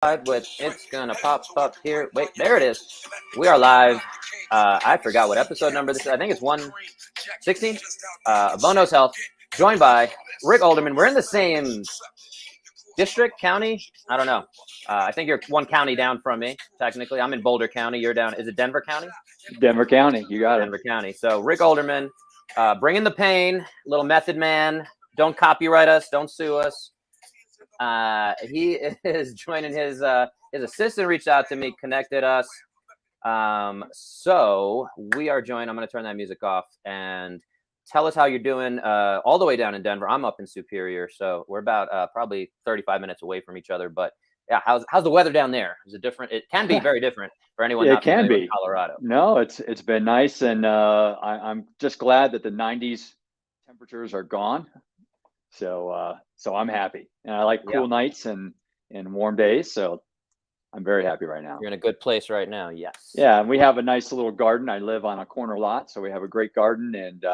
with it's gonna pop up here. Wait, there it is. We are live. I forgot what episode number this is. I think it's 116. Bono's Health, joined by Rick Olderman. We're in the same district, county. I don't know. I think you're one county down from me. Technically, I'm in Boulder County. You're down. Is it Denver County? Denver County. You got Denver County. So Rick Olderman, bringing the pain. Little method man. Don't copyright us. Don't sue us. He is joining his assistant reached out to me, connected us. So we are joined. I'm going to turn that music off and tell us how you're doing all the way down in Denver. I'm up in Superior, so we're about probably 35 minutes away from each other. But yeah, how's the weather down there? Is it different? It can be very different for anyone not familiar with Colorado. No, it's been nice, and I'm just glad that the 90s temperatures are gone. So I'm happy, and I like cool nights and warm days. So I'm very happy right now. You're in a good place right now. Yes. Yeah, and we have a nice little garden. I live on a corner lot, so we have a great garden, and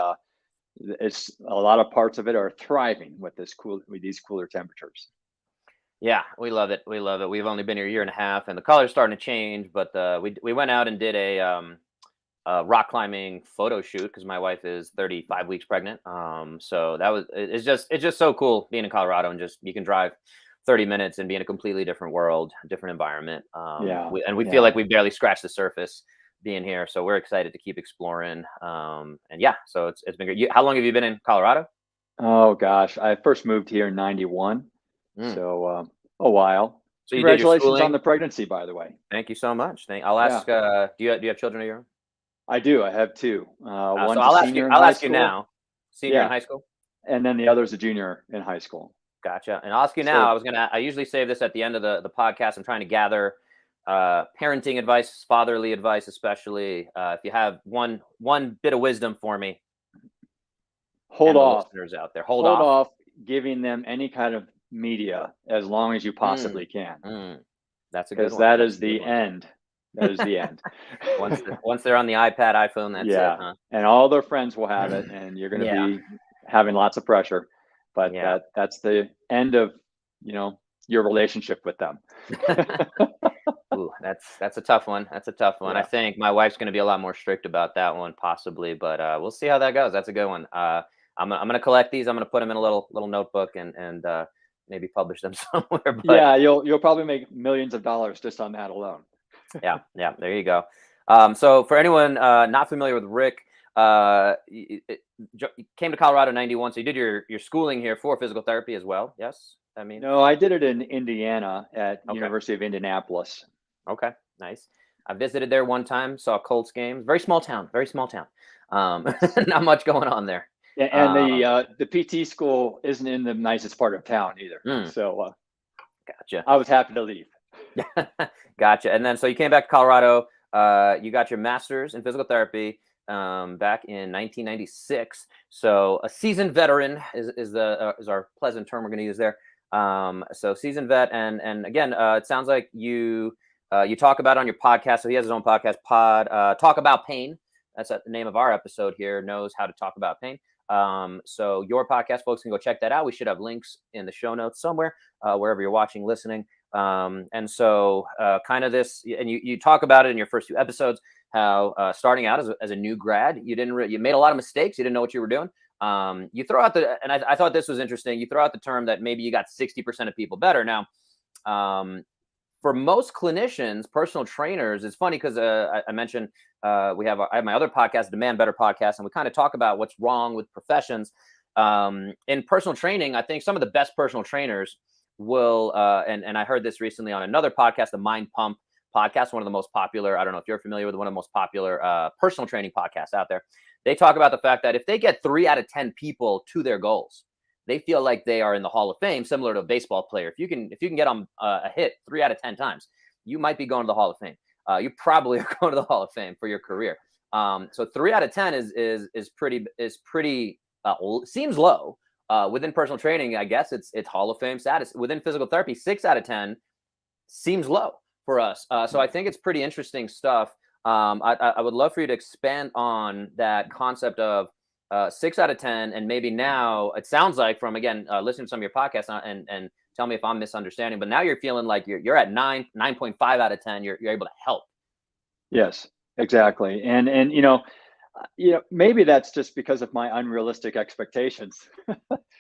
it's a lot of parts of it are thriving with these cooler temperatures. Yeah, we love it. We love it. We've only been here a year and a half, and the color's starting to change. But we went out and did a rock climbing photo shoot because my wife is 35 weeks pregnant. So it's just so cool being in Colorado, and just you can drive 30 minutes and be in a completely different world, different environment. We feel like we've barely scratched the surface being here. So we're excited to keep exploring. So it's been great. How long have you been in Colorado? Oh gosh, I first moved here in '91. So a while. So congratulations on the pregnancy, by the way. Thank you so much. I'll ask. Do you have children of your own? I do. I have two. One's so I'll a ask senior you. in I'll high ask you school. now. Senior in high school, and then the other's a junior in high school. Gotcha. And I'll ask you now. I usually save this at the end of the podcast. I'm trying to gather parenting advice, fatherly advice, especially if you have one bit of wisdom for me. Hold off, listeners out there. Hold off giving them any kind of media as long as you possibly can. That's a good one. Because that is the end. That is the end. Once they're on the iPad, iPhone, that's it. Huh? And all their friends will have it, and you're going to be having lots of pressure. But that's the end of your relationship with them. Ooh, that's a tough one. That's a tough one. I think my wife's going to be a lot more strict about that one, possibly. But we'll see how that goes. That's a good one. I'm going to collect these. I'm going to put them in a little notebook and maybe publish them somewhere. But, you'll probably make millions of dollars just on that alone. Yeah. There you go. So for anyone not familiar with Rick, you came to Colorado in '91. So you did your schooling here for physical therapy as well. Yes. No, I did it in Indiana at University of Indianapolis. Okay. Nice. I visited there one time, saw Colts games. Very small town. Not much going on there. Yeah, and the PT school isn't in the nicest part of town either. So gotcha. I was happy to leave. Gotcha. And then so you came back to Colorado. You got your master's in physical therapy back in 1996. So a seasoned veteran is our pleasant term we're going to use there. So seasoned vet, and again, it sounds like you talk about on your podcast. So he has his own podcast, Talk About Pain. That's the name of our episode here. Knows how to talk about pain. So your podcast, folks, can go check that out. We should have links in the show notes somewhere, wherever you're watching, listening. And so kind of this, and you talk about it in your first few episodes, how starting out as a new grad, you made a lot of mistakes. You didn't know what you were doing. You throw out and I thought this was interesting. You throw out the term that maybe you got 60% of people better. Now, for most clinicians, personal trainers, it's funny because I mentioned I have my other podcast, Demand Better podcast, and we kind of talk about what's wrong with professions. In personal training, I think some of the best personal trainers will, and I heard this recently on another podcast, the Mind Pump podcast, one of the most popular. I don't know if you're familiar with one of the most popular personal training podcasts out there. They talk about the fact that if they get 3 out of 10 people to their goals, they feel like they are in the Hall of Fame, similar to a baseball player. If you can get on a hit 3 out of 10 times, you might be going to the Hall of Fame. You probably are going to the Hall of Fame for your career. So 3 out of 10 is pretty seems low. Within personal training, I guess it's Hall of Fame status. Within physical therapy, 6 out of 10 seems low for us. So I think it's pretty interesting stuff. I would love for you to expand on that concept of 6 out of 10, and maybe now it sounds like from, again, listening to some of your podcasts and tell me if I'm misunderstanding, but now you're feeling like you're at 9.5 out of 10. You're able to help. Yes, exactly. And maybe that's just because of my unrealistic expectations.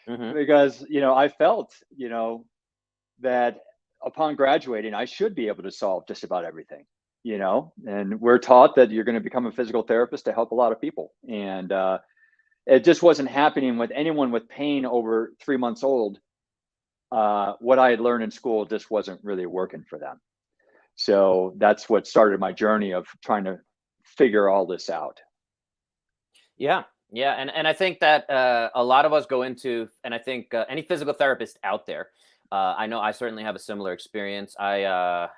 Hmm. Because, I felt, that upon graduating, I should be able to solve just about everything, and we're taught that you're going to become a physical therapist to help a lot of people. And it just wasn't happening with anyone with pain over 3 months old. What I had learned in school just wasn't really working for them. So that's what started my journey of trying to figure all this out. Yeah. Yeah. And I think that a lot of us go into, and I think any physical therapist out there, I know I certainly have a similar experience. I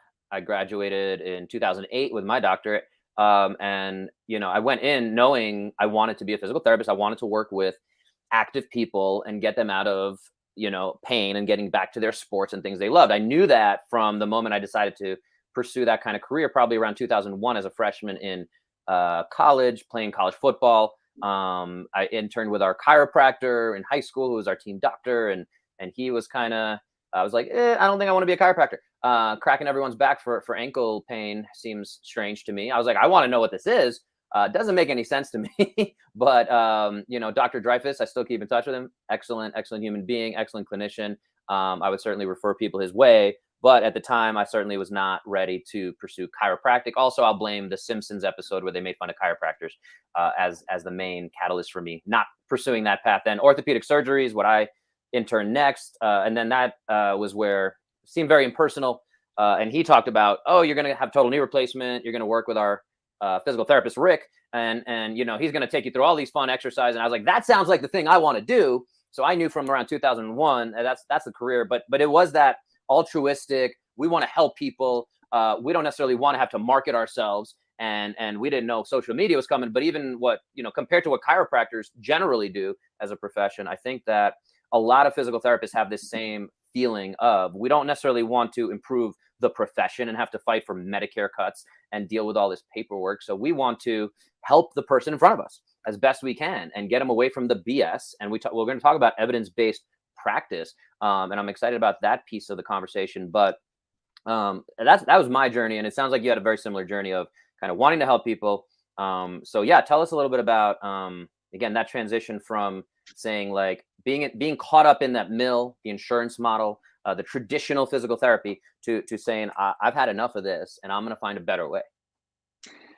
graduated in 2008 with my doctorate. And, I went in knowing I wanted to be a physical therapist. I wanted to work with active people and get them out of, pain and getting back to their sports and things they loved. I knew that from the moment I decided to pursue that kind of career, probably around 2001 as a freshman in college, playing college football. I interned with our chiropractor in high school, who was our team doctor, and he was kind of. I was like, I don't think I want to be a chiropractor. Cracking everyone's back for ankle pain seems strange to me. I was like, I want to know what this is. Doesn't make any sense to me. But Dr. Dreyfus, I still keep in touch with him. Excellent human being, excellent clinician. I would certainly refer people his way. But at the time, I certainly was not ready to pursue chiropractic. Also, I'll blame the Simpsons episode where they made fun of chiropractors as the main catalyst for me not pursuing that path. Then orthopedic surgery is what I interned next, and then that was where it seemed very impersonal. And he talked about, oh, you're going to have total knee replacement. You're going to work with our physical therapist Rick, and he's going to take you through all these fun exercises. And I was like, that sounds like the thing I want to do. So I knew from around 2001 that's the career. But it was that altruistic. We want to help people. We don't necessarily want to have to market ourselves. And we didn't know social media was coming. But even what, compared to what chiropractors generally do as a profession, I think that a lot of physical therapists have this same feeling of, we don't necessarily want to improve the profession and have to fight for Medicare cuts and deal with all this paperwork. So we want to help the person in front of us as best we can and get them away from the BS. And we're going to talk about evidence-based practice. And I'm excited about that piece of the conversation. But that was my journey. And it sounds like you had a very similar journey of kind of wanting to help people. So yeah, tell us a little bit about, again, that transition from saying like being caught up in that mill, the insurance model, the traditional physical therapy, to saying, I've had enough of this and I'm going to find a better way.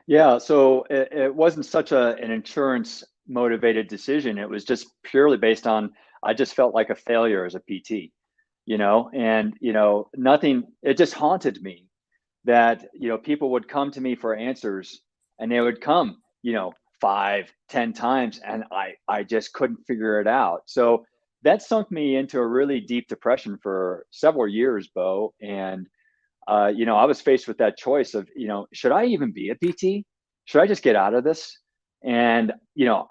Yeah. So it wasn't such an insurance motivated decision. It was just purely based on, I just felt like a failure as a PT, and, nothing, it just haunted me that, people would come to me for answers and they would come, 5, 10 times, and I just couldn't figure it out. So that sunk me into a really deep depression for several years, Bo. And, I was faced with that choice of, should I even be a PT? Should I just get out of this? And,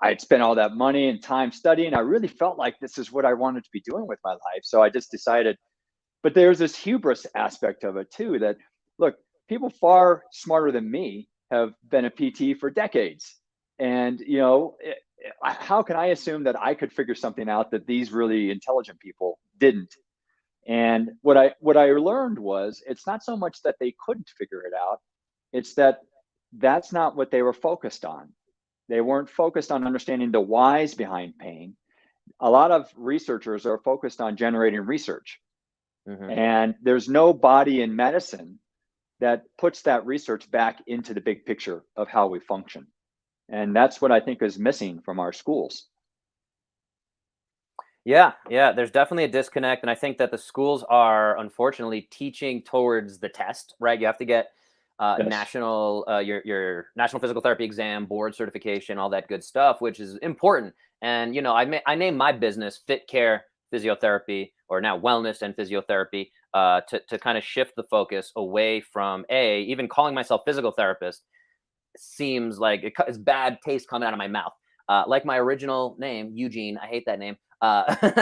I'd spent all that money and time studying. I really felt like this is what I wanted to be doing with my life. So I just decided, but there's this hubris aspect of it too, that look, people far smarter than me have been a PT for decades. And, how can I assume that I could figure something out that these really intelligent people didn't? And what I learned was, it's not so much that they couldn't figure it out, it's that that's not what they were focused on. They weren't focused on understanding the whys behind pain. A lot of researchers are focused on generating research. Mm-hmm. And there's no body in medicine that puts that research back into the big picture of how we function. And that's what I think is missing from our schools. Yeah, there's definitely a disconnect. And I think that the schools are unfortunately teaching towards the test, right? You have to get Yes. national, your national physical therapy exam, board certification, all that good stuff, which is important. And, I named my business Fit Care Physiotherapy, or now Wellness and Physiotherapy, to kind of shift the focus away from even calling myself physical therapist seems like it's bad taste coming out of my mouth. Like my original name, Eugene, I hate that name.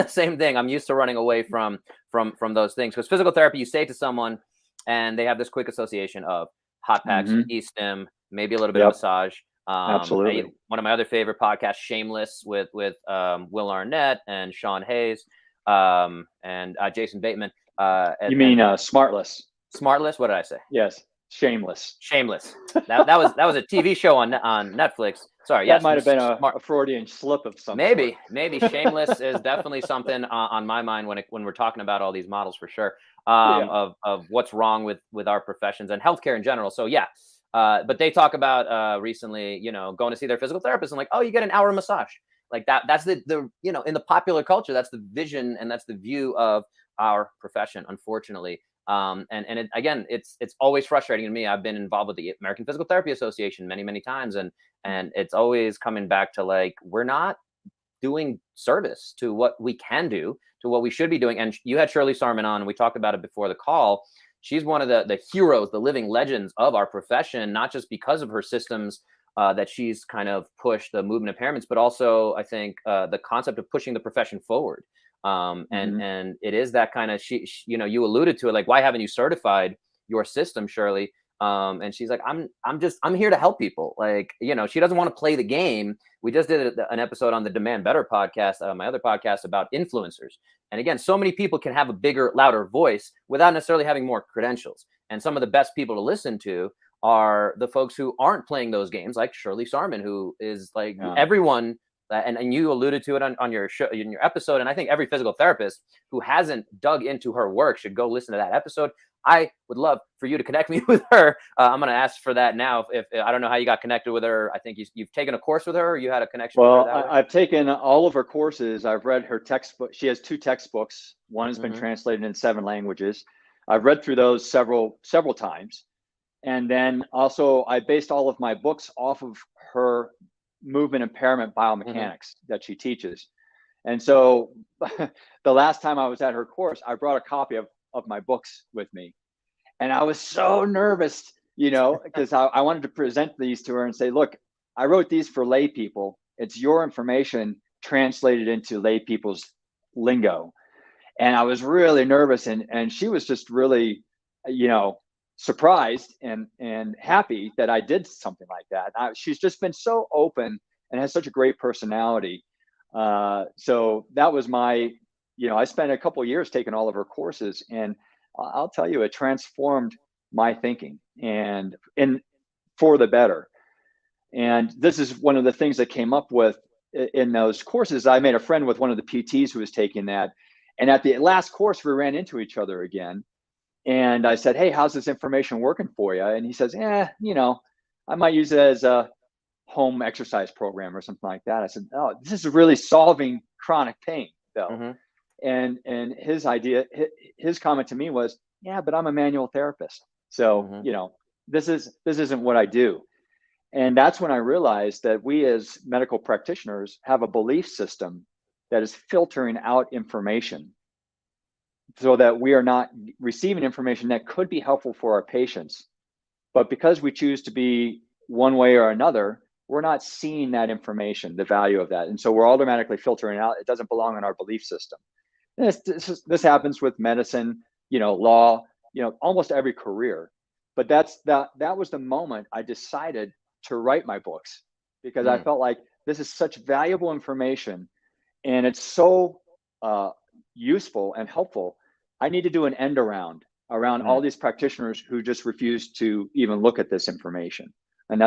Same thing. I'm used to running away from those things, because physical therapy, you say to someone and they have this quick association of hot packs, e-stim, maybe a little bit of massage. Absolutely. One of my other favorite podcasts, Shameless, with Will Arnett and Sean Hayes, and Jason Bateman. You mean Smartless? Smartless? What did I say? Yes, Shameless. Shameless. That was a TV show on Netflix. Sorry, That yes, might have been a Freudian slip of some sort. Maybe Shameless is definitely something on my mind when we're talking about all these models for sure. Of what's wrong with our professions and healthcare in general. So yeah, but they talk about recently, going to see their physical therapist and like, oh, you get an hour massage like that. That's the in the popular culture, that's the vision and that's the view of our profession, unfortunately. Again, it's always frustrating to me. I've been involved with the American Physical Therapy Association many times, and it's always coming back to like, we're not doing service to what we can do, to what we should be doing. And you had Shirley Sarman on, and we talked about it before the call. She's one of the heroes, the living legends of our profession, not just because of her systems that she's kind of pushed the movement impairments, but also I think the concept of pushing the profession forward. And it is that kind of, you alluded to it, like, why haven't you certified your system, Shirley? And she's like, I'm here to help people. Like, she doesn't want to play the game. We just did an episode on the Demand Better podcast, my other podcast, about influencers. And again, so many people can have a bigger, louder voice without necessarily having more credentials. And some of the best people to listen to are the folks who aren't playing those games, like Shirley Sarman, who is like everyone. And you alluded to it on your show, in your episode. And I think every physical therapist who hasn't dug into her work should go listen to that episode. I would love for you to connect me with her. I'm going to ask for that now. If I don't know how you got connected with her. I think you've taken a course with her, or you had a connection with her that way? I've taken all of her courses. I've read her textbook. She has 2 textbooks. One has been translated in 7 languages. I've read through those several times. And then also I based all of my books off of her movement impairment biomechanics that she teaches. And so the last time I was at her course, I brought a copy of my books with me. And I was so nervous, because I wanted to present these to her and say, look, I wrote these for lay people. It's your information translated into lay people's lingo. And I was really nervous. And she was just really, surprised and happy that I did something like that. She's just been so open and has such a great personality. So that was my, I spent a couple of years taking all of her courses, and I'll tell you, it transformed my thinking and for the better. And this is one of the things that came up with in those courses. I made a friend with one of the PTs who was taking that. And at the last course, we ran into each other again. And I said, hey, how's this information working for you? And he says, I might use it as a home exercise program or something like that. I said, oh, this is really solving chronic pain, though. And his comment to me was, yeah, but I'm a manual therapist. So, this isn't what I do. And that's when I realized that we as medical practitioners have a belief system that is filtering out information, so that we are not receiving information that could be helpful for our patients. But because we choose to be one way or another, we're not seeing that information, the value of that. And so we're automatically filtering it out. It doesn't belong in our belief system. And this happens with medicine, law, almost every career. But that was the moment I decided to write my books, because I felt like this is such valuable information and it's so useful and helpful. I need to do an end around all these practitioners who just refuse to even look at this information. And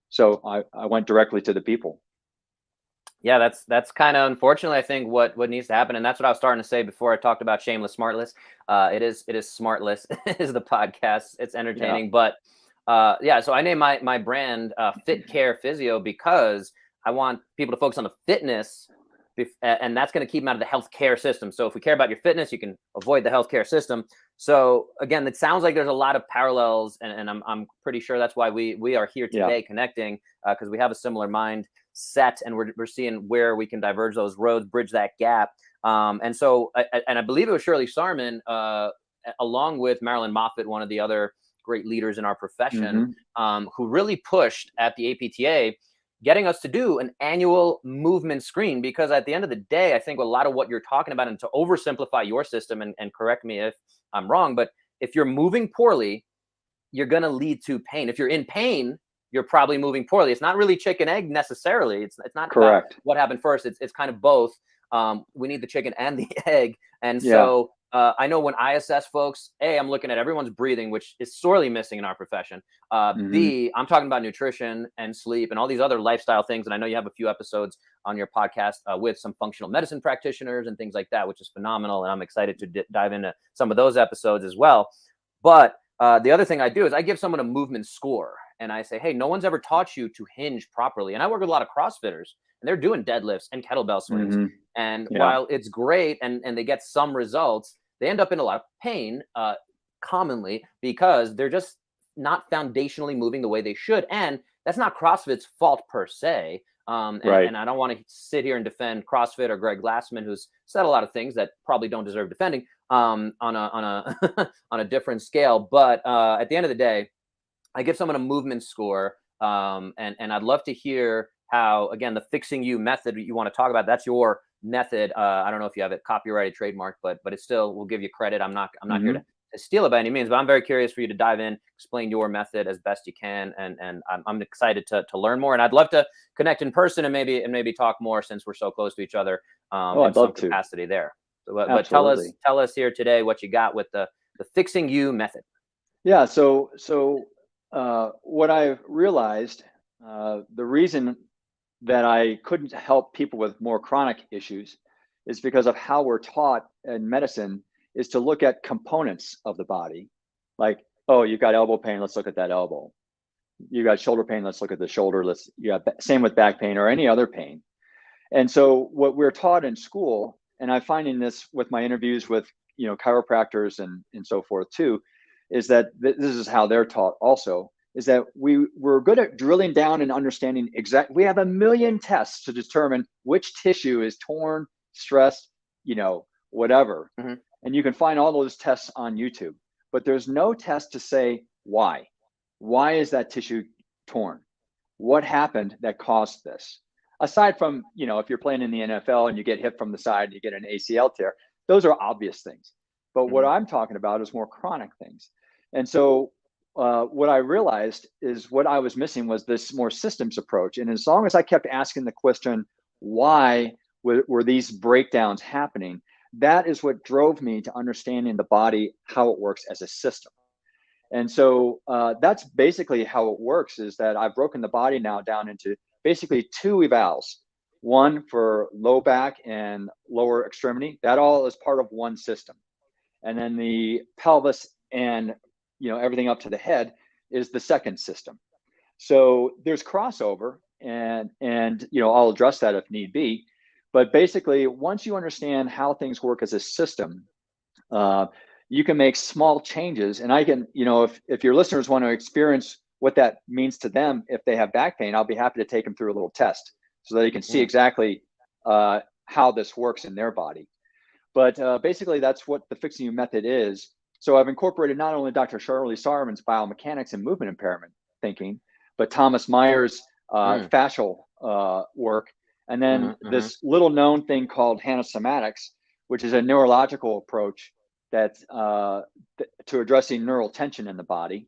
so I went directly to the people. Yeah, that's kind of, unfortunately, I think what needs to happen. And that's what I was starting to say before I talked about Shameless Smartless. It is Smartless is the podcast. It's entertaining. But so I named my brand Fit Care Physio because I want people to focus on the fitness, and that's going to keep them out of the healthcare system. So if we care about your fitness, you can avoid the healthcare system. So again, it sounds like there's a lot of parallels, and I'm pretty sure that's why we are here today connecting, because we have a similar mindset, and we're seeing where we can diverge those roads, bridge that gap. And I believe it was Shirley Sarman, along with Marilyn Moffitt, one of the other great leaders in our profession, who really pushed at the APTA, getting us to do an annual movement screen. Because at the end of the day, I think a lot of what you're talking about, and to oversimplify your system, and correct me if I'm wrong, but if you're moving poorly, you're going to lead to pain. If you're in pain, you're probably moving poorly. It's not really chicken egg necessarily. It's not correct. What happened first. It's kind of both. We need the chicken and the egg. And so I know when I assess folks, A, I'm looking at everyone's breathing, which is sorely missing in our profession. Hmm. B, I'm talking about nutrition and sleep and all these other lifestyle things. And I know you have a few episodes on your podcast with some functional medicine practitioners and things like that, which is phenomenal. And I'm excited to dive into some of those episodes as well. But the other thing I do is I give someone a movement score and I say, hey, no one's ever taught you to hinge properly. And I work with a lot of CrossFitters and they're doing deadlifts and kettlebell swings. Hmm. And Yeah. while it's great and they get some results, they end up in a lot of pain commonly because they're just not foundationally moving the way they should. And that's not CrossFit's fault per se. Right. And I don't want to sit here and defend CrossFit or Greg Glassman, who's said a lot of things that probably don't deserve defending on a on a different scale. But at the end of the day, I give someone a movement score, and I'd love to hear how, again, the fixing you method you want to talk about. That's your method. I don't know if you have it copyrighted, trademark, but it still will give you credit. I'm not here Hmm. to steal it by any means, but I'm very curious for you to dive in, explain your method as best you can, and I'm excited to learn more. And I'd love to connect in person and maybe talk more since we're so close to each other Oh, in I'd some love to. capacity there. But Absolutely. tell us here today what you got with the fixing you method. Yeah. So what I've realized, the reason that I couldn't help people with more chronic issues is because of how we're taught in medicine is to look at components of the body. Like, oh, you've got elbow pain, let's look at that elbow. You got shoulder pain, let's look at the shoulder. Same with back pain or any other pain. And so what we're taught in school, and I'm finding this with my interviews with chiropractors and so forth too, is that this is how they're taught also, is that we're good at drilling down and understanding we have a million tests to determine which tissue is torn, stressed, whatever. Mm-hmm. And you can find all those tests on YouTube, but there's no test to say why. Why is that tissue torn? What happened that caused this? Aside from, if you're playing in the NFL and you get hit from the side, you get an ACL tear, those are obvious things. But what Mm-hmm. I'm talking about is more chronic things. And so what I realized is what I was missing was this more systems approach. And as long as I kept asking the question, why were these breakdowns happening? That is what drove me to understanding the body, how it works as a system. And so that's basically how it works, is that I've broken the body now down into basically two evals, one for low back and lower extremity. That all is part of one system. And then the pelvis and everything up to the head is the second system. So there's crossover, and I'll address that if need be. But basically, once you understand how things work as a system, you can make small changes. And I can, if your listeners want to experience what that means to them if they have back pain, I'll be happy to take them through a little test so that they can see exactly how this works in their body. But basically, that's what the fixing you method is. So I've incorporated not only Dr. Shirley Sahrmann's biomechanics and movement impairment thinking, but Thomas Meyer's fascial work, and then this little known thing called somatics, which is a neurological approach that to addressing neural tension in the body.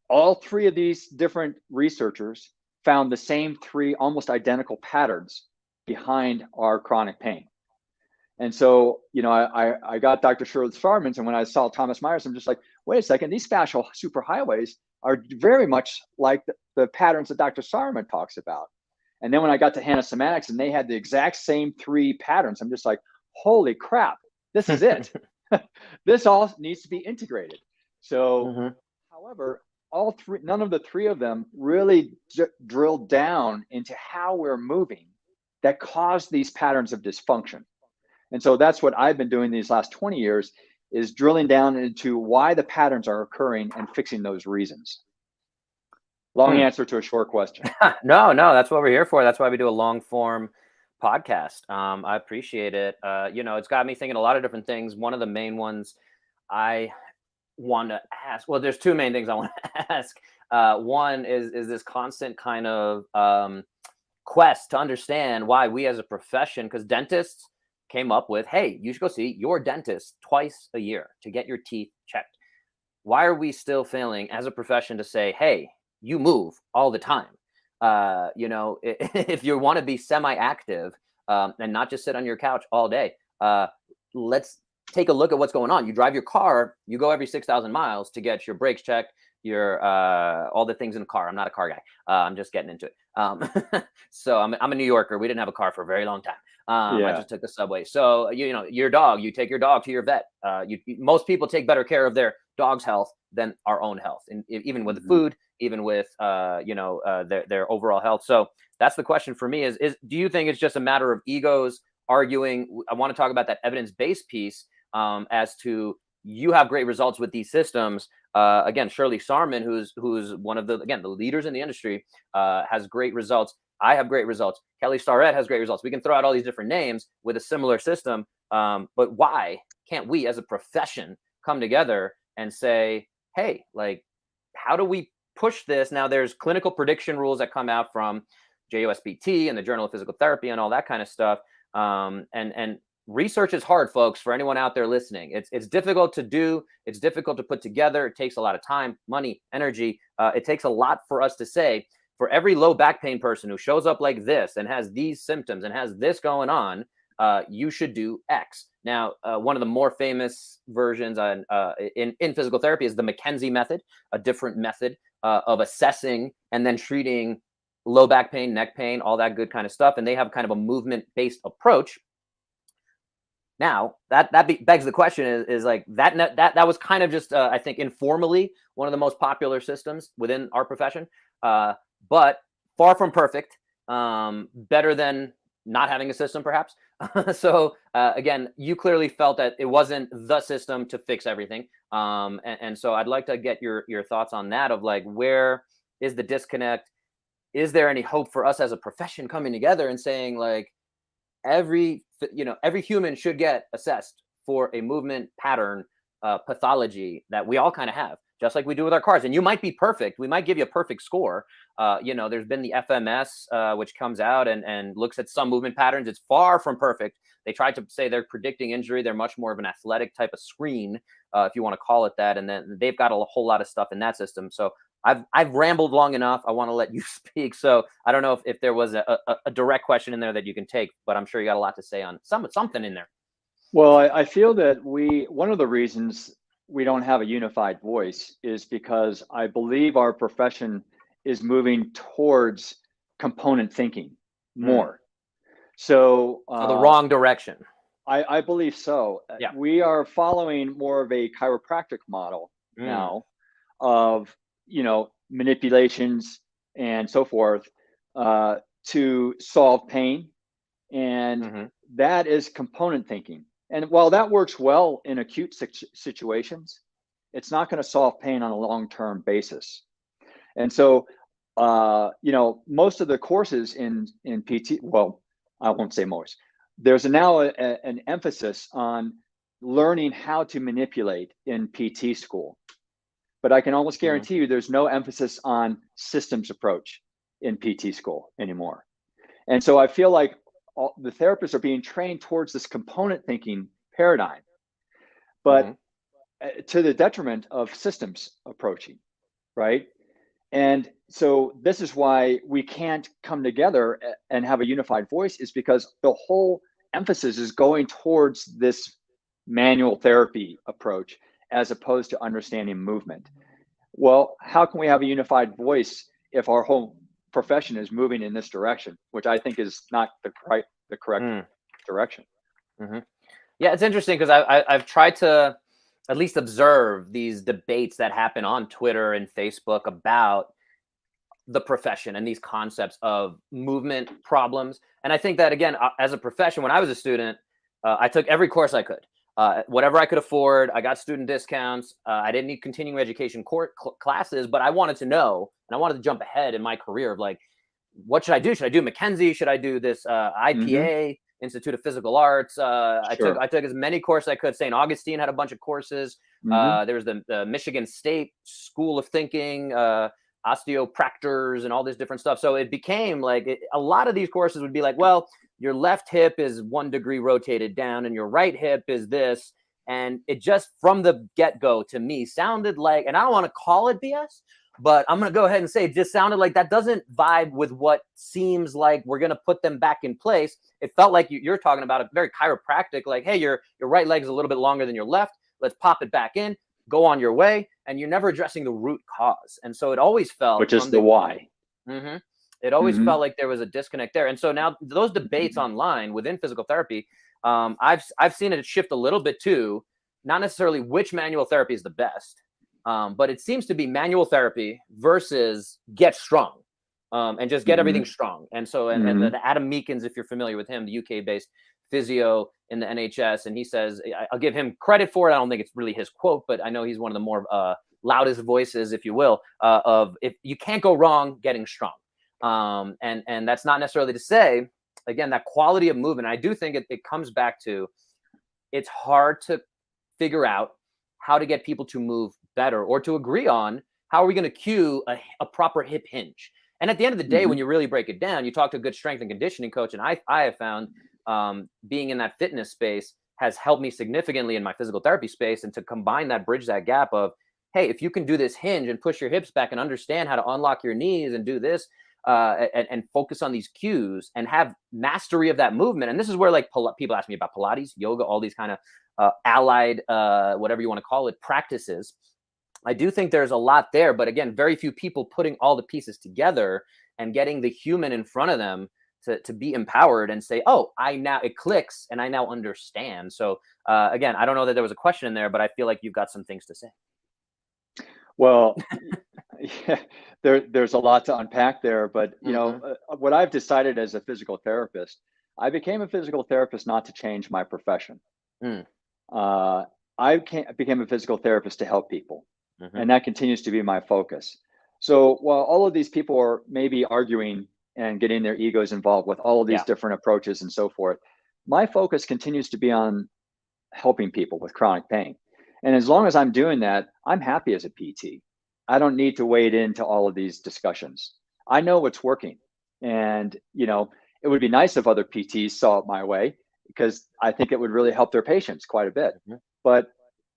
All three of these different researchers found the same three almost identical patterns behind our chronic pain. And so, I got Dr. Shirley Sahrmann's, and when I saw Thomas Myers, I'm just like, wait a second, these fascial superhighways are very much like the patterns that Dr. Sahrmann talks about. And then when I got to somatics and they had the exact same three patterns, I'm just like, holy crap, this is it. This all needs to be integrated. So, however, none of the three of them really drilled down into how we're moving that caused these patterns of dysfunction. And so that's what I've been doing these last 20 years, is drilling down into why the patterns are occurring and fixing those reasons. Long answer to a short question. No, that's what we're here for. That's why we do a long form podcast. I appreciate it. It's got me thinking a lot of different things. One of the main ones I want to ask, well, there's two main things I want to ask. One is this constant kind of quest to understand why we as a profession, because dentists came up with, hey, you should go see your dentist twice a year to get your teeth checked. Why are we still failing as a profession to say, hey, you move all the time? If you want to be semi-active and not just sit on your couch all day, let's take a look at what's going on. You drive your car, you go every 6,000 miles to get your brakes checked, your all the things in the car. I'm not a car guy. I'm just getting into it. So I'm a New Yorker. We didn't have a car for a very long time. I just took the subway. So your dog, you take your dog to your vet. Most people take better care of their dog's health than our own health, and even with the food, even with their overall health. So that's the question for me: is do you think it's just a matter of egos arguing? I want to talk about that evidence-based piece as to you have great results with these systems. Again, Shirley Sarman, who's one of the leaders in the industry, has great results. I have great results. Kelly Starrett has great results. We can throw out all these different names with a similar system, but why can't we, as a profession, come together and say, hey, like, how do we push this? Now, there's clinical prediction rules that come out from JOSPT and the Journal of Physical Therapy and all that kind of stuff. And research is hard, folks, for anyone out there listening. It's difficult to do. It's difficult to put together. It takes a lot of time, money, energy. It takes a lot for us to say, for every low back pain person who shows up like this and has these symptoms and has this going on, you should do X. Now, one of the more famous versions in physical therapy is the McKenzie method, a different method of assessing and then treating low back pain, neck pain, all that good kind of stuff. And they have kind of a movement-based approach. Now, that begs the question is like that was kind of just, I think, informally one of the most popular systems within our profession, but far from perfect, better than not having a system, perhaps. So again, you clearly felt that it wasn't the system to fix everything. And so I'd like to get your thoughts on that, of like, where is the disconnect? Is there any hope for us as a profession coming together and saying, like, every human should get assessed for a movement pattern pathology that we all kind of have, just like we do with our cars? And you might be perfect. We might give you a perfect score. There's been the FMS, which comes out and looks at some movement patterns. It's far from perfect. They tried to say they're predicting injury. They're much more of an athletic type of screen, if you want to call it that. And then they've got a whole lot of stuff in that system. So I've rambled long enough. I want to let you speak. So I don't know if there was a direct question in there that you can take, but I'm sure you got a lot to say on something in there. Well, I feel that one of the reasons we don't have a unified voice is because I believe our profession is moving towards component thinking more. So the wrong direction. I believe so. Yeah. We are following more of a chiropractic model now of manipulations and so forth to solve pain, and that is component thinking. And while that works well in acute situations, it's not going to solve pain on a long-term basis. And so, most of the courses in PT, well, I won't say most, there's now an emphasis on learning how to manipulate in PT school. But I can almost guarantee you there's no emphasis on systems approach in PT school anymore. And so I feel like the therapists are being trained towards this component thinking paradigm, but to the detriment of systems approaching, right? And so this is why we can't come together and have a unified voice, is because the whole emphasis is going towards this manual therapy approach as opposed to understanding movement. Well, how can we have a unified voice if our whole profession is moving in this direction, which I think is not the correct direction? Yeah, it's interesting because I've tried to at least observe these debates that happen on Twitter and Facebook about the profession and these concepts of movement problems. And I think that, again, as a profession, when I was a student, I took every course I could. Whatever I could afford. I got student discounts. I didn't need continuing education classes, but I wanted to know, and I wanted to jump ahead in my career of, like, what should I do? Should I do McKenzie? Should I do this IPA, Institute of Physical Arts? I took as many courses I could. St. Augustine had a bunch of courses. There was the Michigan State School of Thinking, osteopractors, and all this different stuff. So it became like a lot of these courses would be like, well, your left hip is 1 degree rotated down and your right hip is this. And it just from the get-go to me sounded like, and I don't want to call it BS, but I'm going to go ahead and say it just sounded like that doesn't vibe with what seems like we're going to put them back in place. It felt like you're talking about a very chiropractic, like, hey, your right leg is a little bit longer than your left. Let's pop it back in, go on your way. And you're never addressing the root cause. And so it always felt, which is the why. Mm-hmm. It always felt like there was a disconnect there. And so now those debates online within physical therapy, I've seen it shift a little bit too, not necessarily which manual therapy is the best, but it seems to be manual therapy versus get strong, and just get everything strong. And so, and the Adam Meekins, if you're familiar with him, the UK-based physio in the NHS, and he says, I'll give him credit for it. I don't think it's really his quote, but I know he's one of the more loudest voices, if you will, of if you can't go wrong getting strong. And that's not necessarily to say, again, that quality of movement. I do think it comes back to, it's hard to figure out how to get people to move better or to agree on how are we going to cue a proper hip hinge. And at the end of the day, when you really break it down, you talk to a good strength and conditioning coach. And I have found being in that fitness space has helped me significantly in my physical therapy space. And to combine that, bridge that gap of, hey, if you can do this hinge and push your hips back and understand how to unlock your knees and do this, and focus on these cues and have mastery of that movement. And this is where, like, people ask me about Pilates, yoga, all these kind of allied, whatever you want to call it, practices. I do think there's a lot there, but again, very few people putting all the pieces together and getting the human in front of them to be empowered and say, oh, it clicks and I now understand. So again, I don't know that there was a question in there, but I feel like you've got some things to say. Well, yeah, there's a lot to unpack there, but you know, what I've decided as a physical therapist, I became a physical therapist not to change my profession. Became a physical therapist to help people, and that continues to be my focus. So while all of these people are maybe arguing and getting their egos involved with all of these different approaches and so forth, my focus continues to be on helping people with chronic pain. And as long as I'm doing that, I'm happy as a PT. I don't need to wade into all of these discussions. I know what's working. And, you know, it would be nice if other PTs saw it my way, because I think it would really help their patients quite a bit. But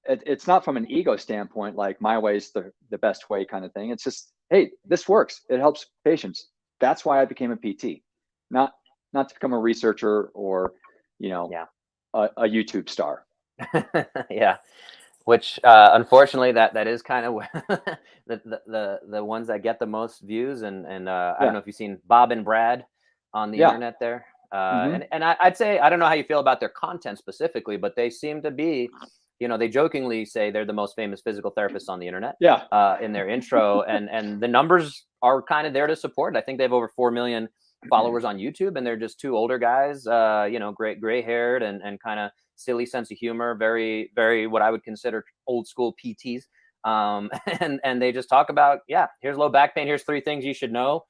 it's not from an ego standpoint, like my way is the best way kind of thing. It's just, hey, this works. It helps patients. That's why I became a PT, not to become a researcher or, you know, a YouTube star. Yeah. Which unfortunately that is kind of the ones that get the most views. And I don't know if you've seen Bob and Brad on the internet there. And I'd say, I don't know how you feel about their content specifically, but they seem to be, you know, they jokingly say they're the most famous physical therapists on the internet in their intro. And the numbers are kind of there to support it. I think they have over 4 million followers on YouTube, and they're just two older guys, you know, gray haired and kind of silly sense of humor, very, very what I would consider old school PTs. And they just talk about, here's low back pain. Here's 3 things you should know.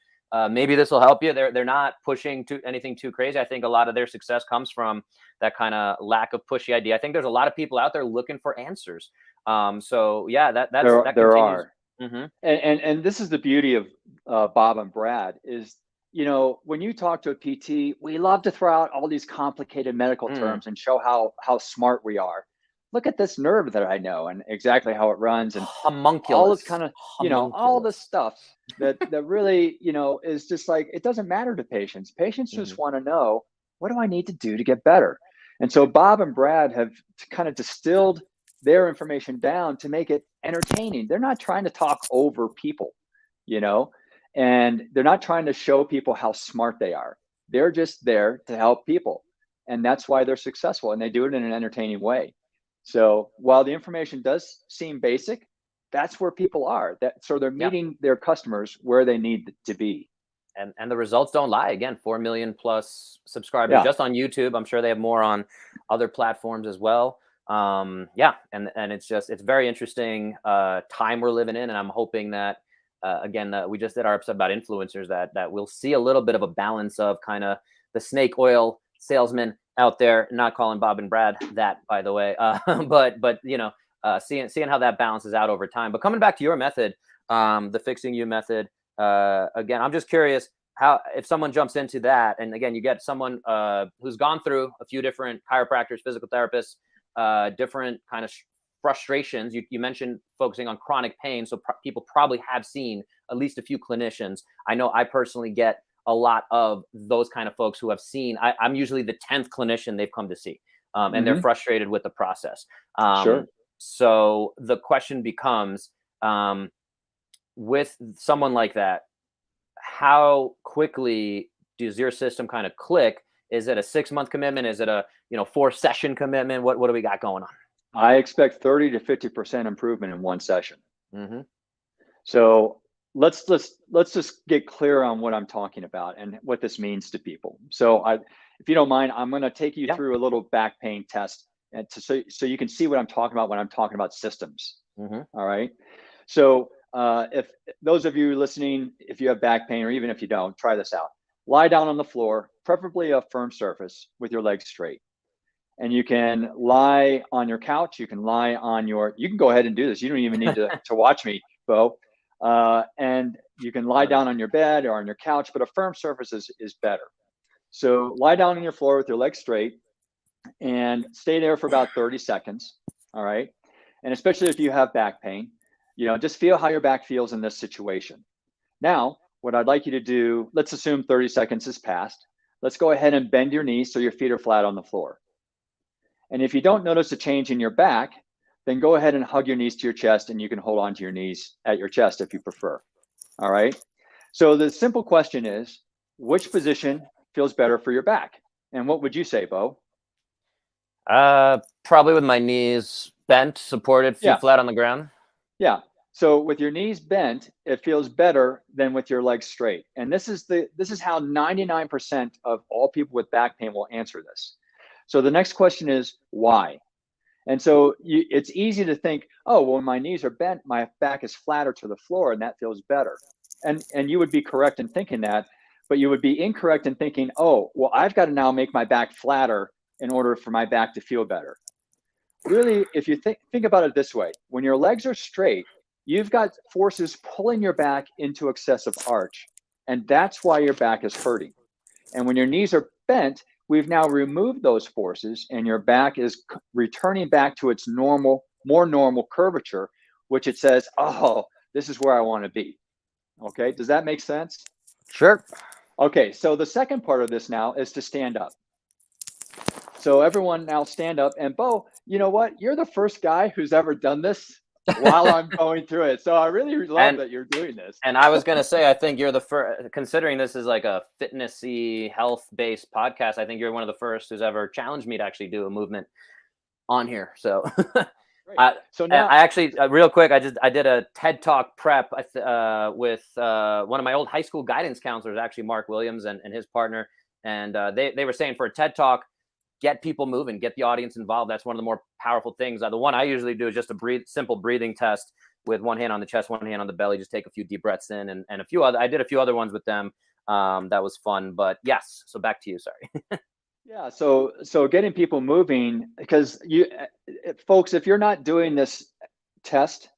Maybe this will help you. They're not pushing anything too crazy. I think a lot of their success comes from that kind of lack of pushy idea. I think there's a lot of people out there looking for answers. So that there are. Mm-hmm. And this is the beauty of Bob and Brad is, you know, when you talk to a PT, we love to throw out all these complicated medical terms and show how smart we are. Look at this nerve that I know and exactly how it runs and all this kind of, you know, all this stuff that really, you know, is just like, it doesn't matter to patients. Patients just want to know, what do I need to do to get better? And so Bob and Brad have kind of distilled their information down to make it entertaining. They're not trying to talk over people, you know, and they're not trying to show people how smart they are. They're just there to help people. And that's why they're successful. And they do it in an entertaining way. So while the information does seem basic, that's where people are. So they're meeting their customers where they need to be. And the results don't lie. Again, 4 million plus subscribers just on YouTube. I'm sure they have more on other platforms as well. And it's very interesting time we're living in. And I'm hoping that, again, we just did our episode about influencers, that we'll see a little bit of a balance of kind of the snake oil salesman out there, not calling Bob and Brad that, by the way, but you know, seeing how that balances out over time. But coming back to your method, the Fixing You method, again, I'm just curious how, if someone jumps into that, and again, you get someone who's gone through a few different chiropractors, physical therapists, different kind of frustrations. You mentioned focusing on chronic pain, so people probably have seen at least a few clinicians. I know I personally get a lot of those kind of folks who have seen. I'm usually the 10th clinician they've come to see, and they're frustrated with the process. Sure. So the question becomes, with someone like that, how quickly does your system kind of click? Is it a 6-month commitment? Is it a 4-session commitment? What do we got going on? I expect 30 to 50% improvement in one session. Mm-hmm. So let's just get clear on what I'm talking about and what this means to people. So if you don't mind, I'm going to take you through a little back pain test, and so you can see what I'm talking about when I'm talking about systems. Mm-hmm. All right. So if those of you listening, if you have back pain, or even if you don't, try this out. Lie down on the floor, preferably a firm surface with your legs straight. And you can lie on your couch. You can lie on you can go ahead and do this. You don't even need to watch me, Bo. And you can lie down on your bed or on your couch, but a firm surface is better. So lie down on your floor with your legs straight and stay there for about 30 seconds. All right. And especially if you have back pain, just feel how your back feels in this situation. Now, what I'd like you to do, let's assume 30 seconds has passed. Let's go ahead and bend your knees so your feet are flat on the floor. And if you don't notice a change in your back, then go ahead and hug your knees to your chest, and you can hold on to your knees at your chest if you prefer. All right. So the simple question is, which position feels better for your back? And what would you say, Bo? Probably with my knees bent, supported, feet flat on the ground. Yeah. So with your knees bent, it feels better than with your legs straight. And this is how 99% of all people with back pain will answer this. So the next question is why? And so it's easy to think, oh, well, when my knees are bent, my back is flatter to the floor, and that feels better. And you would be correct in thinking that, but you would be incorrect in thinking, oh, well, I've got to now make my back flatter in order for my back to feel better. Really, if you think about it this way, when your legs are straight, you've got forces pulling your back into excessive arch, and that's why your back is hurting. And when your knees are bent, we've now removed those forces, and your back is returning back to its more normal curvature, which it says, oh, this is where I want to be. Okay, does that make sense? Sure. Okay, so the second part of this now is to stand up. So everyone now stand up. And Bo, you know what? You're the first guy who's ever done this while I'm going through it. So I really love that you're doing this. And I was going to say, I think you're the first, considering this is like a fitnessy, health-based podcast, I think you're one of the first who's ever challenged me to actually do a movement on here. So so now I actually, real quick, I did a TED Talk prep with one of my old high school guidance counselors, actually Mark Williams and his partner. And they were saying for a TED Talk, get people moving, get the audience involved. That's one of the more powerful things. The one I usually do is just a simple breathing test with one hand on the chest, one hand on the belly. Just take a few deep breaths in, and a few other. I did a few other ones with them. That was fun. But yes, so back to you. Sorry. Yeah. So getting people moving, because folks, if you're not doing this test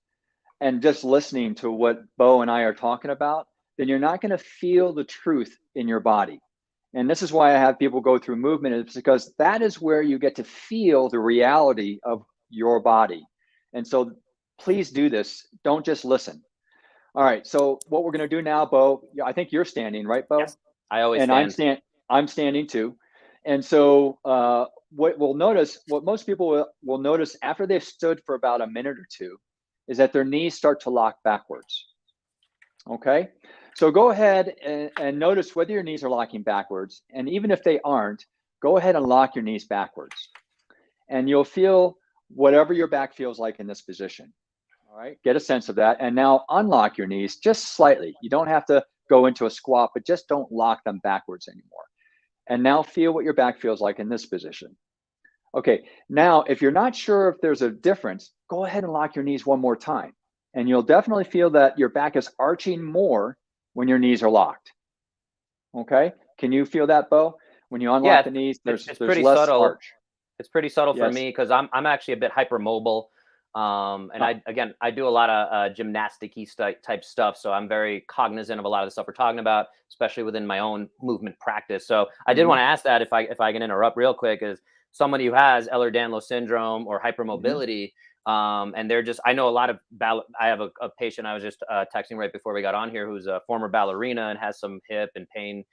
and just listening to what Bo and I are talking about, then you're not going to feel the truth in your body. And this is why I have people go through movement, is because that is where you get to feel the reality of your body. And so please do this. Don't just listen. All right. So what we're going to do now, Bo, I think you're standing, right, Bo? Yes, I always stand. I'm standing too. And so what most people will notice after they've stood for about a minute or two is that their knees start to lock backwards. Okay. So go ahead and notice whether your knees are locking backwards. And even if they aren't, go ahead and lock your knees backwards. And you'll feel whatever your back feels like in this position. All right, get a sense of that. And now unlock your knees just slightly. You don't have to go into a squat, but just don't lock them backwards anymore. And now feel what your back feels like in this position. Okay, now if you're not sure if there's a difference, go ahead and lock your knees one more time. And you'll definitely feel that your back is arching more when your knees are locked. Okay, can you feel that, Bo? When you unlock the knees, there's pretty less subtle. arch. It's pretty subtle for me because I'm actually a bit hypermobile. And I do a lot of gymnastic-y type stuff. So I'm very cognizant of a lot of the stuff we're talking about, especially within my own movement practice. So I did want to ask that if I can interrupt real quick somebody who has Ehlers-Danlos syndrome or hypermobility. And they're just, I know a lot of, I have a patient I was just texting right before we got on here, who's a former ballerina and has some hip and pain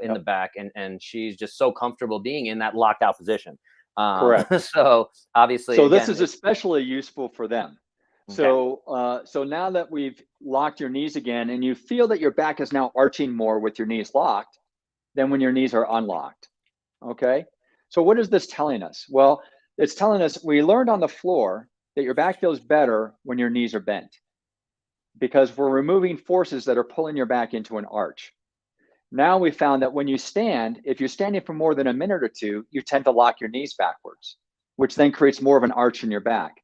in the back. And she's just so comfortable being in that locked out position. Correct. So obviously, so again, this is especially useful for them. Okay. So now that we've locked your knees again, and you feel that your back is now arching more with your knees locked than when your knees are unlocked. Okay. So what is this telling us? Well, it's telling us we learned on the floor that your back feels better when your knees are bent, because we're removing forces that are pulling your back into an arch. Now we found that when you stand, if you're standing for more than a minute or two, you tend to lock your knees backwards, which then creates more of an arch in your back.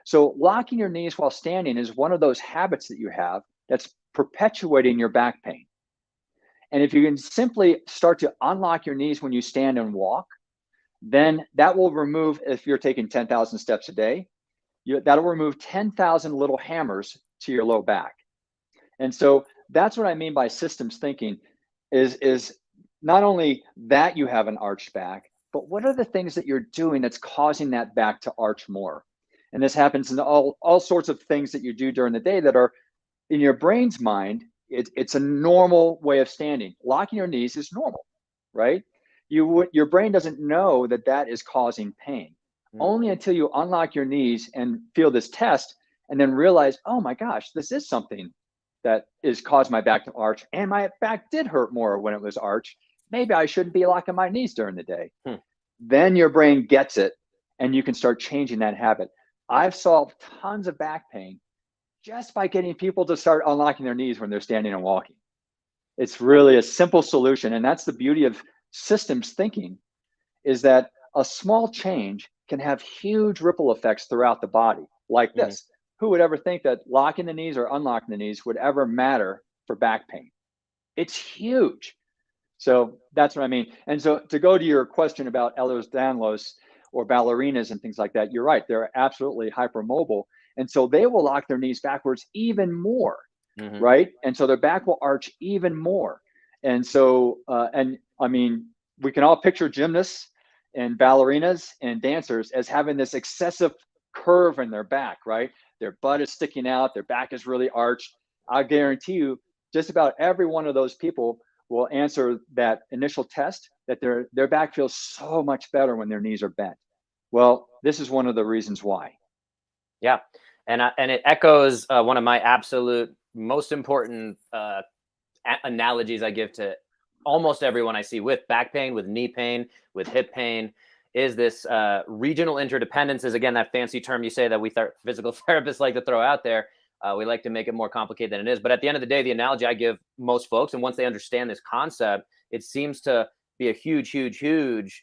So locking your knees while standing is one of those habits that you have that's perpetuating your back pain. And if you can simply start to unlock your knees when you stand and walk, then that will remove, if you're taking 10,000 steps a day, that'll remove 10,000 little hammers to your low back. And so that's what I mean by systems thinking is not only that you have an arched back, but what are the things that you're doing that's causing that back to arch more? And this happens in all sorts of things that you do during the day that are in your brain's mind. It's a normal way of standing. Locking your knees is normal, right? Your brain doesn't know that that is causing pain. Only until you unlock your knees and feel this test and then realize, oh my gosh, this is something that is caused my back to arch, and my back did hurt more when it was arched. Maybe I shouldn't be locking my knees during the day. Then your brain gets it and you can start changing that habit. I've solved tons of back pain just by getting people to start unlocking their knees when they're standing and walking. It's really a simple solution. And that's the beauty of systems thinking, is that a small change can have huge ripple effects throughout the body like this. Who would ever think that locking the knees or unlocking the knees would ever matter for back pain? It's huge. So that's what I mean. And so to go to your question about Ehlers-Danlos or ballerinas and things like that, you're right. They're absolutely hypermobile. And so they will lock their knees backwards even more, right? And so their back will arch even more. And so, and I mean, we can all picture gymnasts and ballerinas and dancers as having this excessive curve in their back, right? Their butt is sticking out, their back is really arched. I guarantee you, just about every one of those people will answer that initial test that their back feels so much better when their knees are bent. Well, this is one of the reasons why. Yeah, and it echoes one of my absolute most important analogies I give to almost everyone I see with back pain, with knee pain, with hip pain, is this regional interdependence. Is again that fancy term you say that we physical therapists like to throw out there. We like to make it more complicated than it is. But at the end of the day, the analogy I give most folks, and once they understand this concept, it seems to be a huge change,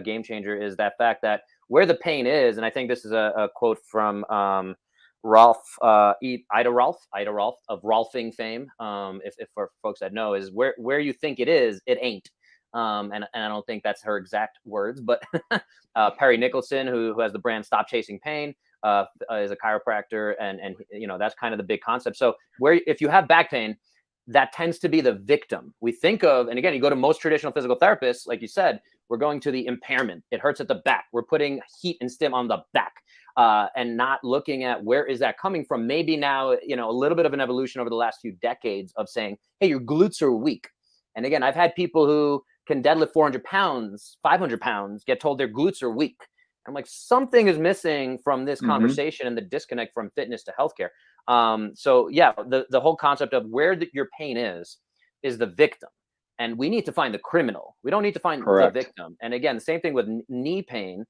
game changer, is that fact that where the pain is, and I think this is a quote from Ida Rolf of Rolfing fame, if for folks that know, is where you think it is, it ain't. And I don't think that's her exact words, but Perry Nicholson, who has the brand Stop Chasing Pain, is a chiropractor, and you know, that's kind of the big concept. So if you have back pain, that tends to be the victim. We think of, and again, you go to most traditional physical therapists, like you said, we're going to the impairment. It hurts at the back. We're putting heat and stim on the back, and not looking at where is that coming from. Maybe now, you know, a little bit of an evolution over the last few decades of saying, hey, your glutes are weak. And again, I've had people who can deadlift 400 pounds, 500 pounds, get told their glutes are weak. I'm like, something is missing from this conversation and the disconnect from fitness to healthcare. So yeah, the whole concept of where your pain is the victim. And we need to find the criminal. We don't need to find the victim. And again, the same thing with knee pain,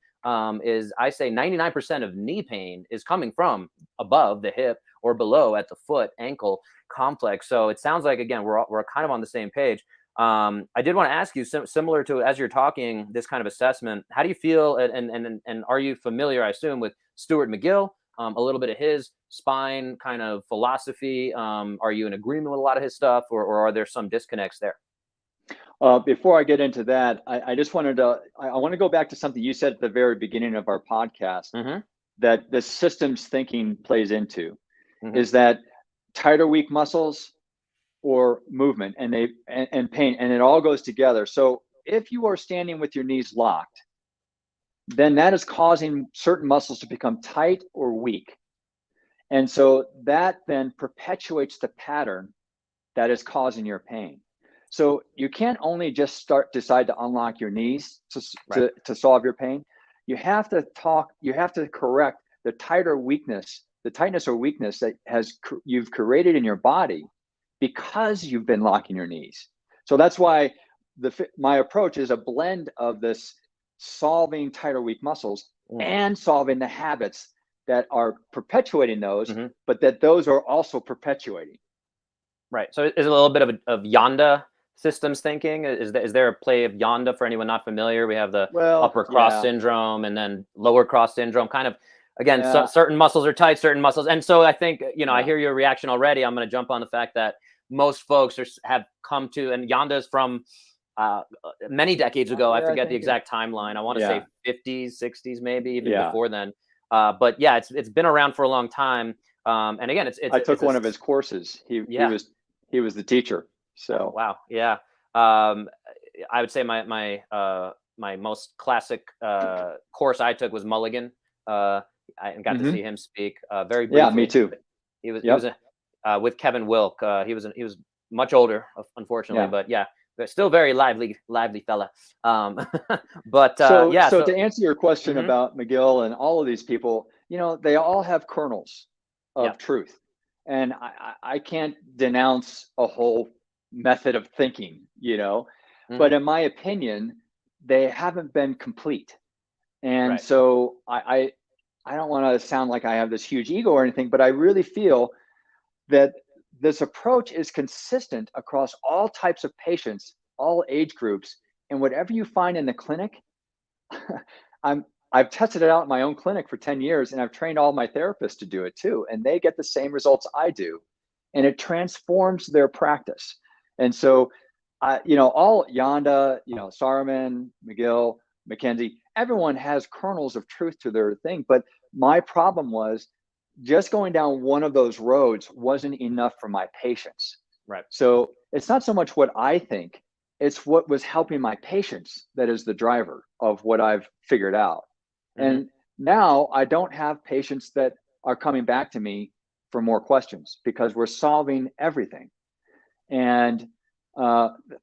is I say 99% of knee pain is coming from above the hip or below at the foot, ankle complex. So it sounds like, again, we're kind of on the same page. I did want to ask you, similar to as you're talking this kind of assessment, how do you feel, and are you familiar, I assume, with Stuart McGill, a little bit of his spine kind of philosophy? Are you in agreement with a lot of his stuff, or are there some disconnects there? Before I get into that, I just wanted to, I want to go back to something you said at the very beginning of our podcast, that the systems thinking plays into, is that tighter, weak muscles or movement and pain, and it all goes together. So if you are standing with your knees locked then that is causing certain muscles to become tight or weak. And so that then perpetuates the pattern that is causing your pain. So you can't only just decide to unlock your knees to solve your pain. You have to correct the tightness or weakness that you've created in your body because you've been locking your knees. So that's why my approach is a blend of this solving tight or weak muscles and solving the habits that are perpetuating those, but that those are also perpetuating. Right. So is it a little bit of Yanda systems thinking? Is there a play of Yanda for anyone not familiar? We have the upper cross syndrome and then lower cross syndrome. Kind of, again, certain muscles are tight, certain muscles. And so I think, I hear your reaction already. I'm going to jump on the fact that most folks have come to, and Yanda is from many decades ago. I forget the exact timeline. I want to say 50s, 60s, maybe even before then. But yeah, it's been around for a long time. And again, I took one of his courses. He was the teacher. So wow, yeah. I would say my most classic course I took was Mulligan. I got to see him speak very briefly. Yeah, me too. He was with Kevin Wilk. He was much older, unfortunately, but still very lively fella. But so to answer your question about McGill and all of these people, they all have kernels of truth, and I can't denounce a whole method of thinking, but in my opinion, they haven't been complete. And so I don't want to sound like I have this huge ego or anything, but I really feel that this approach is consistent across all types of patients, all age groups, and whatever you find in the clinic. I've tested it out in my own clinic for 10 years, and I've trained all my therapists to do it too, and they get the same results I do, and it transforms their practice. And so, all Yanda, Sarman, McGill, McKenzie, everyone has kernels of truth to their thing. But my problem was just going down one of those roads wasn't enough for my patients. Right. So it's not so much what I think, it's what was helping my patients that is the driver of what I've figured out. And now I don't have patients that are coming back to me for more questions because we're solving everything. And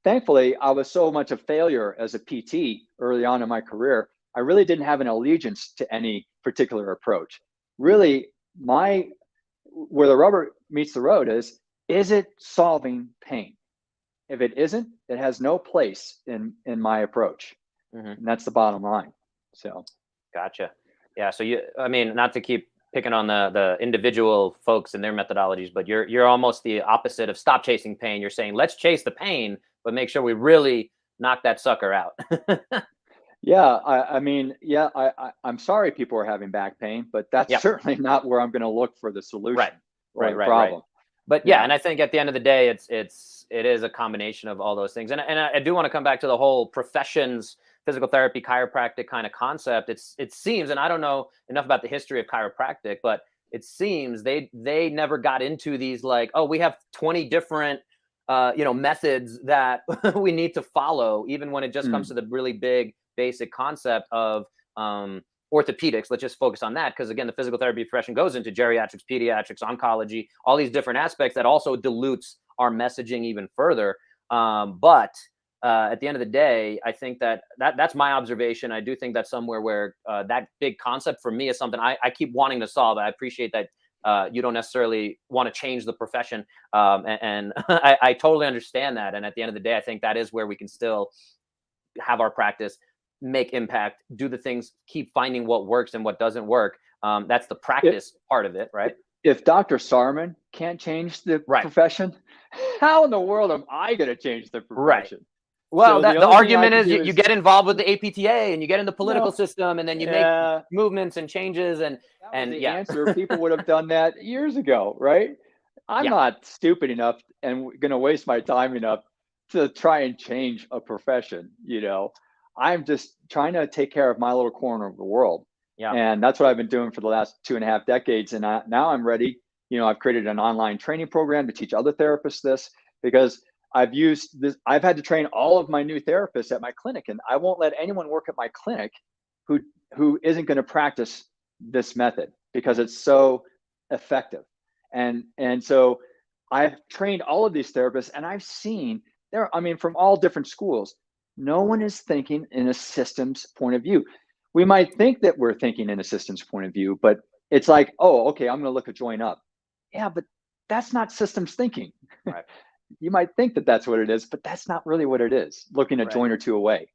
thankfully, I was so much a failure as a PT early on in my career. I really didn't have an allegiance to any particular approach. Really, where the rubber meets the road is it solving pain? If it isn't, it has no place in my approach. And that's the bottom line. So. Gotcha. Yeah. So not to keep picking on the individual folks and their methodologies, but you're almost the opposite of stop chasing pain. You're saying, let's chase the pain, but make sure we really knock that sucker out. I'm sorry people are having back pain, but that's certainly not where I'm going to look for the solution. Right. But and I think at the end of the day, it is a combination of all those things. And I do want to come back to the whole professions, physical therapy, chiropractic kind of concept. It seems, and I don't know enough about the history of chiropractic, but it seems they never got into these like, oh, we have 20 different methods that we need to follow, even when it just comes to the really big basic concept of orthopedics. Let's just focus on that, because again, the physical therapy profession goes into geriatrics, pediatrics, oncology, all these different aspects that also dilutes our messaging even further. But at the end of the day, I think that's my observation. I do think that's somewhere where that big concept for me is something I keep wanting to solve. I appreciate that you don't necessarily want to change the profession. And I totally understand that. And at the end of the day, I think that is where we can still have our practice, make impact, do the things, keep finding what works and what doesn't work. That's the practice part of it, right? If Dr. Sarman can't change the profession, how in the world am I going to change the profession? Well, so the argument is you get involved with the APTA and you get in the political system, and then you make movements and changes. And the answer, people would have done that years ago, right? I'm not stupid enough and going to waste my time enough to try and change a profession. I'm just trying to take care of my little corner of the world. Yeah. And that's what I've been doing for the last 2.5 decades. And now I'm ready. I've created an online training program to teach other therapists this, because I've used this. I've had to train all of my new therapists at my clinic, and I won't let anyone work at my clinic who who isn't going to practice this method because it's so effective. And so I've trained all of these therapists, and I've seen from all different schools, no one is thinking in a systems point of view. We might think that we're thinking in a systems point of view, but it's like, oh, okay, I'm going to look a joint up. Yeah, but that's not systems thinking. Right. You might think that that's what it is, but that's not really what it is. Looking a joint or two away,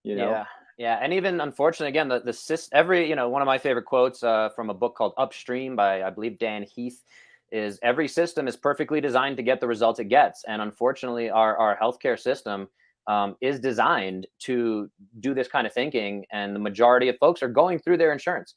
Yeah. Yeah. And even unfortunately, again, one of my favorite quotes from a book called Upstream by, I believe, Dan Heath, is every system is perfectly designed to get the results it gets. And unfortunately, our healthcare system is designed to do this kind of thinking. And the majority of folks are going through their insurance,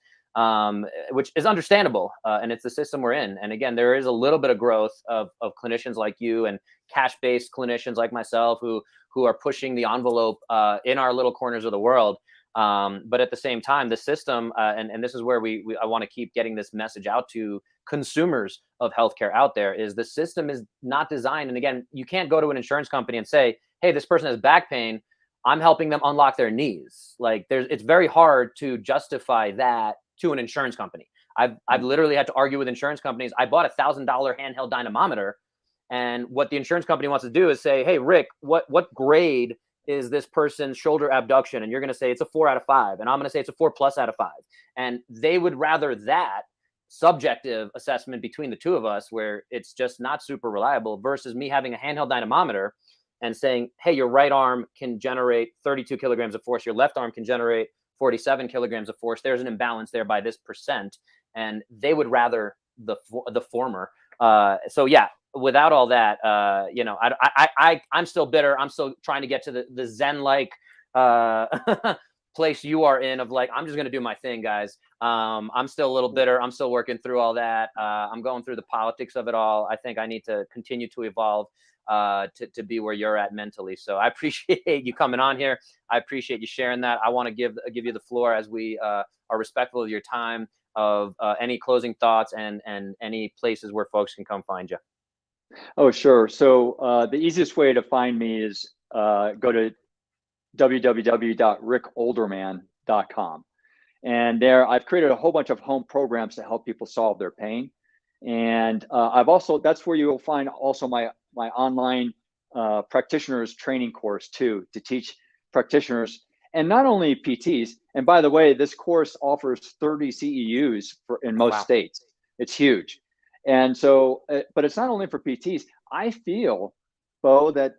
which is understandable. And it's the system we're in. And again, there is a little bit of growth of clinicians like you and cash-based clinicians like myself who are pushing the envelope in our little corners of the world. But at the same time, the system, and this is where I want to keep getting this message out to consumers of healthcare out there, is the system is not designed. And again, you can't go to an insurance company and say, hey, this person has back pain, I'm helping them unlock their knees. Like it's very hard to justify that to an insurance company. I've literally had to argue with insurance companies. I bought $1,000 handheld dynamometer, and what the insurance company wants to do is say, hey, Rick, what grade is this person's shoulder abduction? And you're going to say it's a 4 out of 5. And I'm going to say it's a 4+ out of 5. And they would rather that subjective assessment between the two of us, where it's just not super reliable, versus me having a handheld dynamometer and saying, hey, your right arm can generate 32 kilograms of force. Your left arm can generate 47 kilograms of force. There's an imbalance there by this percent. And they would rather the former. So yeah, without all that, I'm still bitter. I'm still trying to get to the Zen-like place you are in of like, I'm just going to do my thing, guys. I'm still a little bitter. I'm still working through all that. I'm going through the politics of it all. I think I need to continue to evolve to be where you're at mentally. So I appreciate you coming on here. I appreciate you sharing that. I want to give you the floor as we are respectful of your time, of any closing thoughts and any places where folks can come find you. Oh, sure. So the easiest way to find me is go to www.rickolderman.com. And there I've created a whole bunch of home programs to help people solve their pain. And that's where you will find also my online practitioners training course too, to teach practitioners and not only PTs. And by the way, this course offers 30 CEUs in most states. It's huge. And so, but it's not only for PTs. I feel, Bo, that,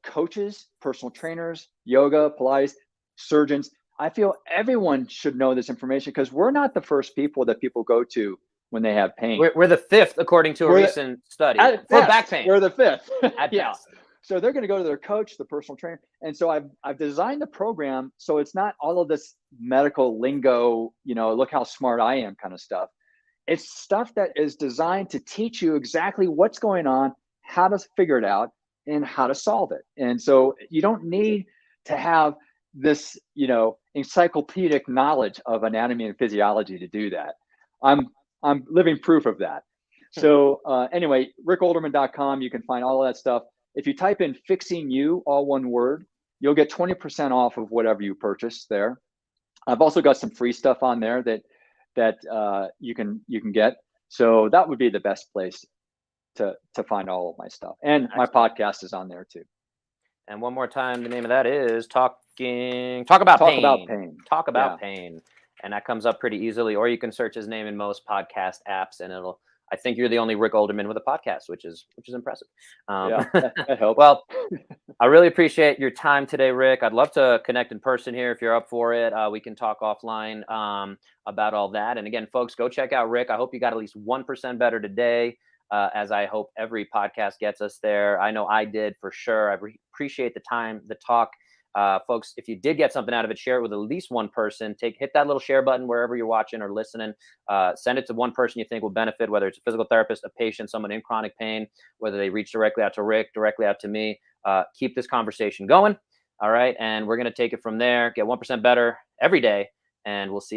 coaches, personal trainers, yoga, Pilates, surgeons, I feel everyone should know this information, because we're not the first people that people go to when they have pain. We're the 5th, according to a recent study, for back pain. We're the 5th. Yeah. So they're going to go to their coach, the personal trainer. And so I've designed the program so it's not all of this medical lingo, look how smart I am kind of stuff. It's stuff that is designed to teach you exactly what's going on, how to figure it out, and how to solve it. And so you don't need to have this, encyclopedic knowledge of anatomy and physiology to do that. I'm living proof of that. So anyway, rickolderman.com, you can find all of that stuff. If you type in Fixing You, all one word, you'll get 20% off of whatever you purchase there. I've also got some free stuff on there that you can get. So that would be the best place to find all of my stuff. And my podcast is on there too. And one more time, the name of that is Talk About Pain. Talk About Pain. And that comes up pretty easily. Or you can search his name in most podcast apps, and I think you're the only Rick Olderman with a podcast, which is impressive. That helps. Well, I really appreciate your time today, Rick. I'd love to connect in person here if you're up for it. We can talk offline about all that. And again, folks, go check out Rick. I hope you got at least 1% better today, as I hope every podcast gets us there. I know I did for sure. I appreciate the time, the talk. Folks, if you did get something out of it, share it with at least one person. Hit that little share button wherever you're watching or listening. Send it to one person you think will benefit, whether it's a physical therapist, a patient, someone in chronic pain, whether they reach directly out to Rick, directly out to me. Keep this conversation going. All right. And we're going to take it from there, get 1% better every day, and we'll see you.